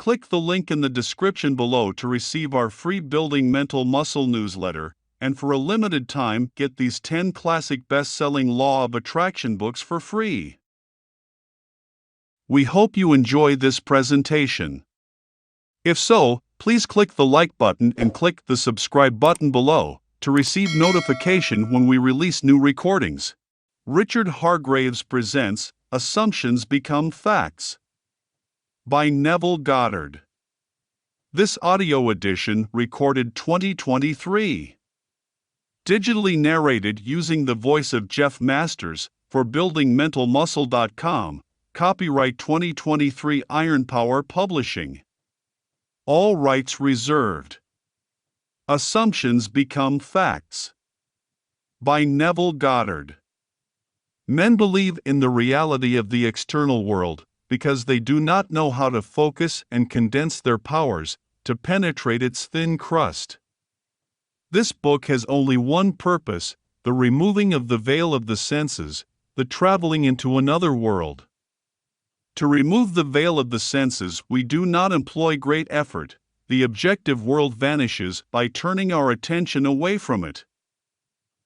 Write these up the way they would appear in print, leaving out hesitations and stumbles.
Click the link in the description below to receive our free Building Mental Muscle newsletter, and for a limited time get these 10 classic best-selling Law of Attraction books for free. We hope you enjoy this presentation. If so, please click the like button and click the subscribe button below to receive notification when we release new recordings. Richard Hargraves presents Assumptions Become Facts by Neville Goddard. This audio edition recorded 2023. Digitally narrated using the voice of Jeff Masters for buildingmentalmuscle.com. Copyright 2023 Iron Power Publishing. All rights reserved. Assumptions Become Facts by Neville Goddard. Men believe in the reality of the external world because they do not know how to focus and condense their powers to penetrate its thin crust. This book has only one purpose: the removing of the veil of the senses, the traveling into another world. To remove the veil of the senses, we do not employ great effort. The objective world vanishes by turning our attention away from it.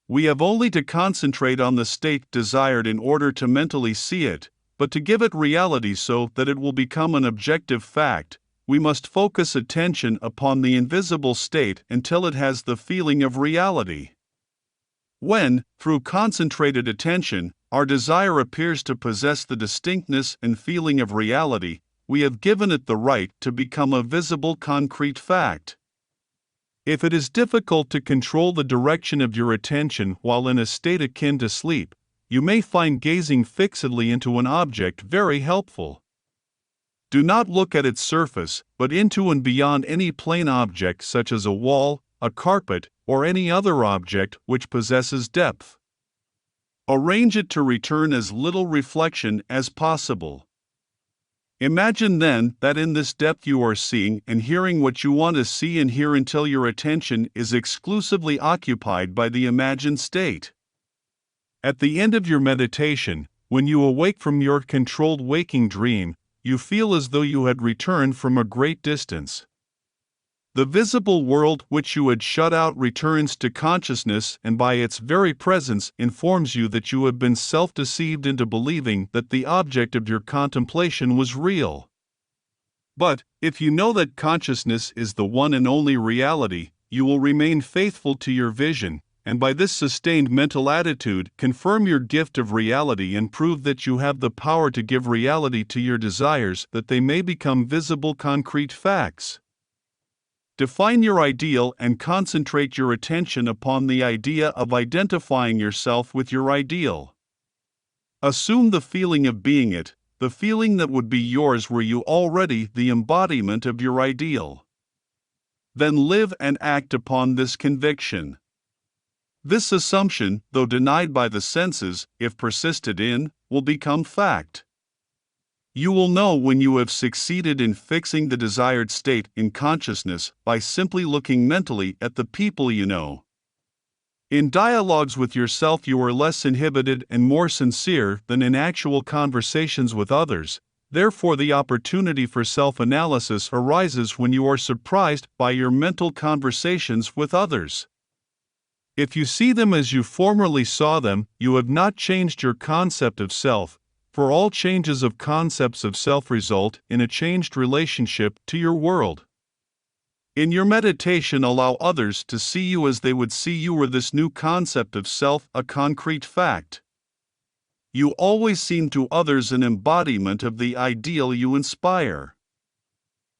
We have only to concentrate on the state desired in order to mentally see it, but to give it reality so that it will become an objective fact, we must focus attention upon the invisible state until it has the feeling of reality. When, through concentrated attention, our desire appears to possess the distinctness and feeling of reality, we have given it the right to become a visible concrete fact. If it is difficult to control the direction of your attention while in a state akin to sleep, you may find gazing fixedly into an object very helpful. Do not look at its surface, but into and beyond any plane object such as a wall, a carpet, or any other object which possesses depth. Arrange it to return as little reflection as possible. Imagine then that in this depth you are seeing and hearing what you want to see and hear until your attention is exclusively occupied by the imagined state. At the end of your meditation, when you awake from your controlled waking dream, you feel as though you had returned from a great distance. The visible world which you had shut out returns to consciousness, and by its very presence informs you that you have been self-deceived into believing that the object of your contemplation was real. But, if you know that consciousness is the one and only reality, you will remain faithful to your vision, and by this sustained mental attitude confirm your gift of reality and prove that you have the power to give reality to your desires that they may become visible concrete facts. Define your ideal and concentrate your attention upon the idea of identifying yourself with your ideal. Assume the feeling of being it, the feeling that would be yours were you already the embodiment of your ideal. Then live and act upon this conviction. This assumption, though denied by the senses, if persisted in, will become fact. You will know when you have succeeded in fixing the desired state in consciousness by simply looking mentally at the people you know. In dialogues with yourself you are less inhibited and more sincere than in actual conversations with others, therefore the opportunity for self-analysis arises when you are surprised by your mental conversations with others. If you see them as you formerly saw them, you have not changed your concept of self, for all changes of concepts of self result in a changed relationship to your world. In your meditation, allow others to see you as they would see you were this new concept of self a concrete fact. You always seem to others an embodiment of the ideal you inspire.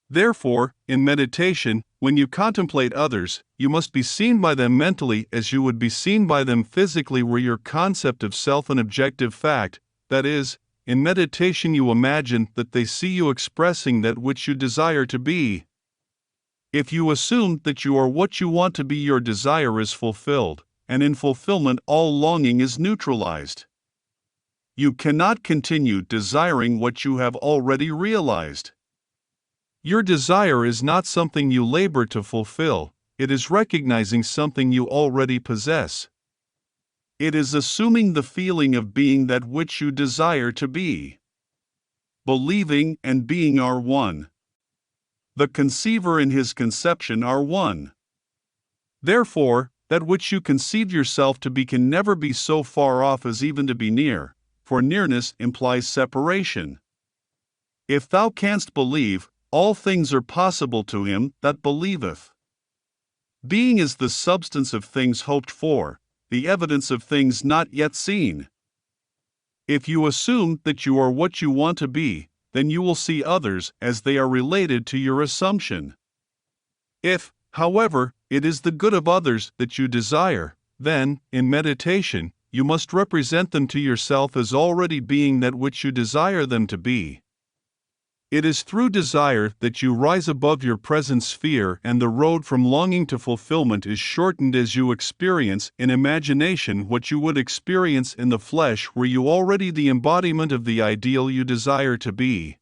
Therefore, in meditation, when you contemplate others, you must be seen by them mentally as you would be seen by them physically were your concept of self an objective fact, that is, in meditation you imagine that they see you expressing that which you desire to be. If you assume that you are what you want to be, your desire is fulfilled, and in fulfillment all longing is neutralized. You cannot continue desiring what you have already realized. Your desire is not something you labor to fulfill, it is recognizing something you already possess. It is assuming the feeling of being that which you desire to be. Believing and being are one. The conceiver and his conception are one. Therefore, that which you conceive yourself to be can never be so far off as even to be near, for nearness implies separation. If thou canst believe, all things are possible to him that believeth. Being is the substance of things hoped for, the evidence of things not yet seen. If you assume that you are what you want to be, then you will see others as they are related to your assumption. If, however, it is the good of others that you desire, then, in meditation, you must represent them to yourself as already being that which you desire them to be. It is through desire that you rise above your present sphere, and the road from longing to fulfillment is shortened as you experience in imagination what you would experience in the flesh were you already the embodiment of the ideal you desire to be.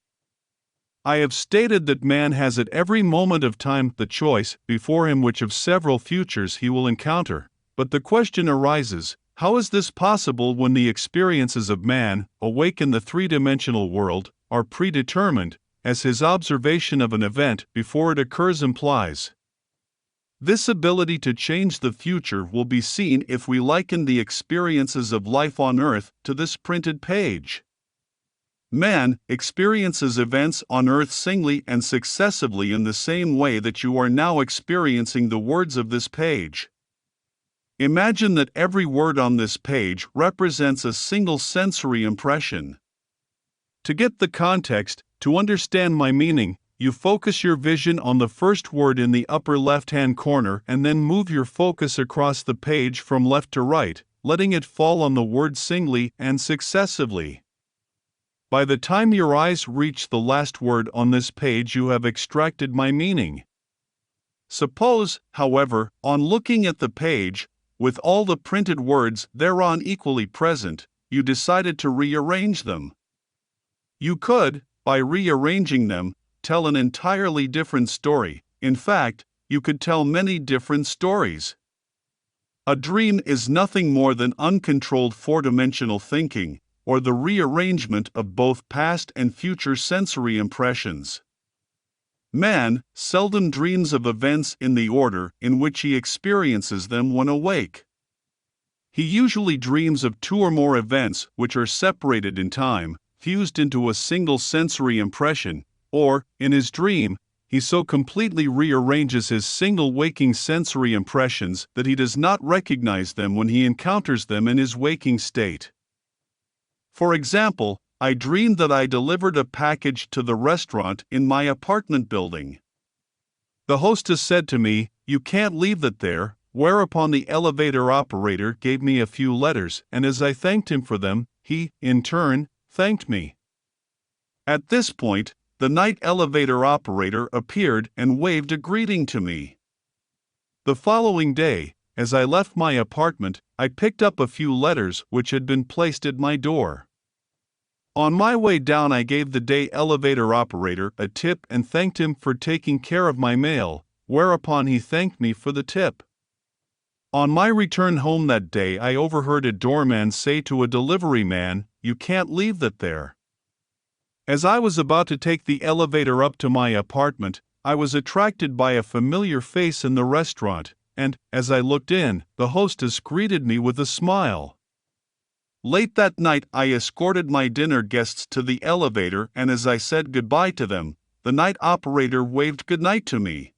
I have stated that man has at every moment of time the choice before him which of several futures he will encounter, but the question arises, how is this possible when the experiences of man, awake in the three-dimensional world, are predetermined, as his observation of an event before it occurs implies? This ability to change the future will be seen if we liken the experiences of life on earth to this printed page. Man experiences events on earth singly and successively in the same way that you are now experiencing the words of this page. Imagine that every word on this page represents a single sensory impression. To get the context, to understand my meaning, you focus your vision on the first word in the upper left-hand corner and then move your focus across the page from left to right, letting it fall on the word singly and successively. By the time your eyes reach the last word on this page, you have extracted my meaning. Suppose, however, on looking at the page, with all the printed words thereon equally present, you decided to rearrange them. You could, by rearranging them, tell an entirely different story. In fact, you could tell many different stories. A dream is nothing more than uncontrolled four-dimensional thinking, or the rearrangement of both past and future sensory impressions. Man seldom dreams of events in the order in which he experiences them when awake. He usually dreams of two or more events which are separated in time, fused into a single sensory impression, or, in his dream, he so completely rearranges his single waking sensory impressions that he does not recognize them when he encounters them in his waking state. For example, I dreamed that I delivered a package to the restaurant in my apartment building. The hostess said to me, "You can't leave that there," whereupon the elevator operator gave me a few letters, and as I thanked him for them, he, in turn, thanked me. At this point, the night elevator operator appeared and waved a greeting to me. The following day, as I left my apartment, I picked up a few letters which had been placed at my door. On my way down, I gave the day elevator operator a tip and thanked him for taking care of my mail, whereupon he thanked me for the tip. On my return home that day, I overheard a doorman say to a delivery man, "You can't leave that there." As I was about to take the elevator up to my apartment, I was attracted by a familiar face in the restaurant, and, as I looked in, the hostess greeted me with a smile. Late that night, I escorted my dinner guests to the elevator, and as I said goodbye to them, the night operator waved goodnight to me.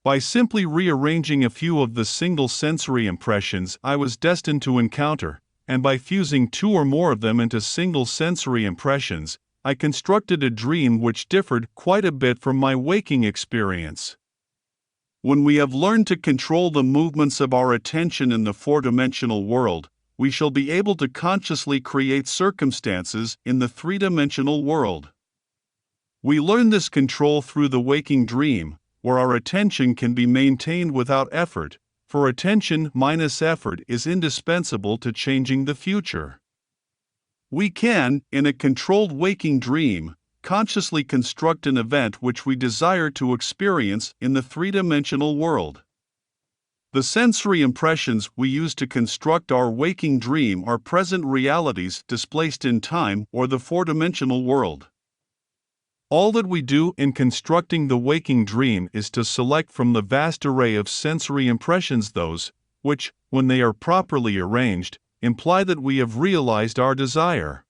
By simply rearranging a few of the single sensory impressions I was destined to encounter, and by fusing two or more of them into single sensory impressions, I constructed a dream which differed quite a bit from my waking experience. When we have learned to control the movements of our attention in the four-dimensional world, we shall be able to consciously create circumstances in the three-dimensional world. We learn this control through the waking dream, where our attention can be maintained without effort, for attention minus effort is indispensable to changing the future. We can, in a controlled waking dream, consciously construct an event which we desire to experience in the three-dimensional world. The sensory impressions we use to construct our waking dream are present realities displaced in time or the four-dimensional world. All that we do in constructing the waking dream is to select from the vast array of sensory impressions those which, when they are properly arranged, imply that we have realized our desire.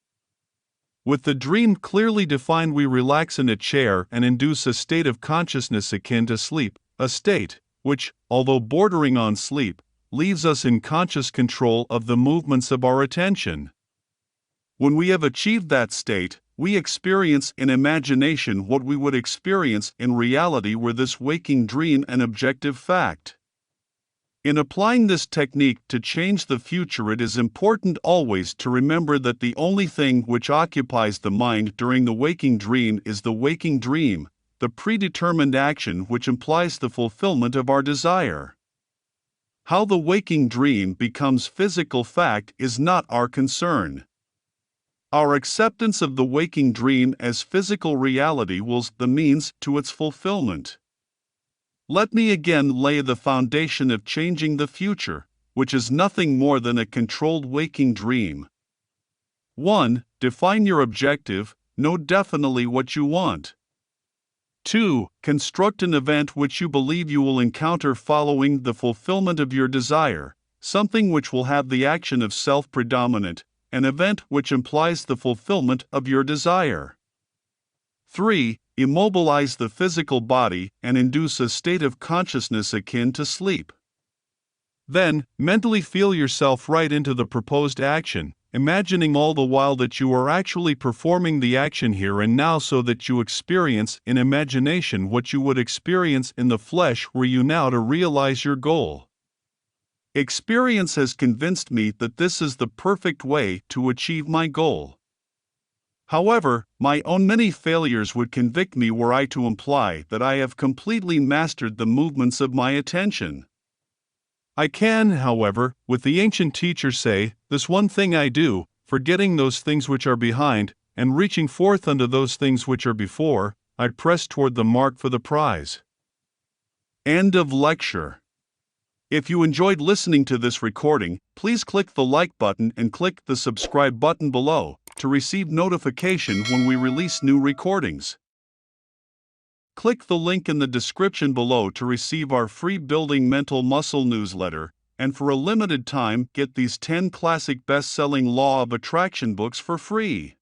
With the dream clearly defined, we relax in a chair and induce a state of consciousness akin to sleep, a state which, although bordering on sleep, leaves us in conscious control of the movements of our attention. When we have achieved that state, we experience in imagination what we would experience in reality were this waking dream an objective fact. In applying this technique to change the future, it is important always to remember that the only thing which occupies the mind during the waking dream is the waking dream, the predetermined action which implies the fulfillment of our desire. How the waking dream becomes physical fact is not our concern. Our acceptance of the waking dream as physical reality wills the means to its fulfillment. Let me again lay the foundation of changing the future, which is nothing more than a controlled waking dream. 1. Define your objective, know definitely what you want. 2. Construct an event which you believe you will encounter following the fulfillment of your desire, something which will have the action of self-predominant, an event which implies the fulfillment of your desire. 3. Immobilize the physical body and induce a state of consciousness akin to sleep. Then, mentally feel yourself right into the proposed action, imagining all the while that you are actually performing the action here and now, so that you experience in imagination what you would experience in the flesh were you now to realize your goal. Experience has convinced me that this is the perfect way to achieve my goal. However, my own many failures would convict me were I to imply that I have completely mastered the movements of my attention. I can, however, with the ancient teacher say, this one thing I do, forgetting those things which are behind, and reaching forth unto those things which are before, I press toward the mark for the prize. End of lecture. If you enjoyed listening to this recording, please click the like button and click the subscribe button below to receive notification when we release new recordings. Click the link in the description below to receive our free Building Mental Muscle newsletter, and for a limited time get these 10 classic best-selling Law of Attraction books for free.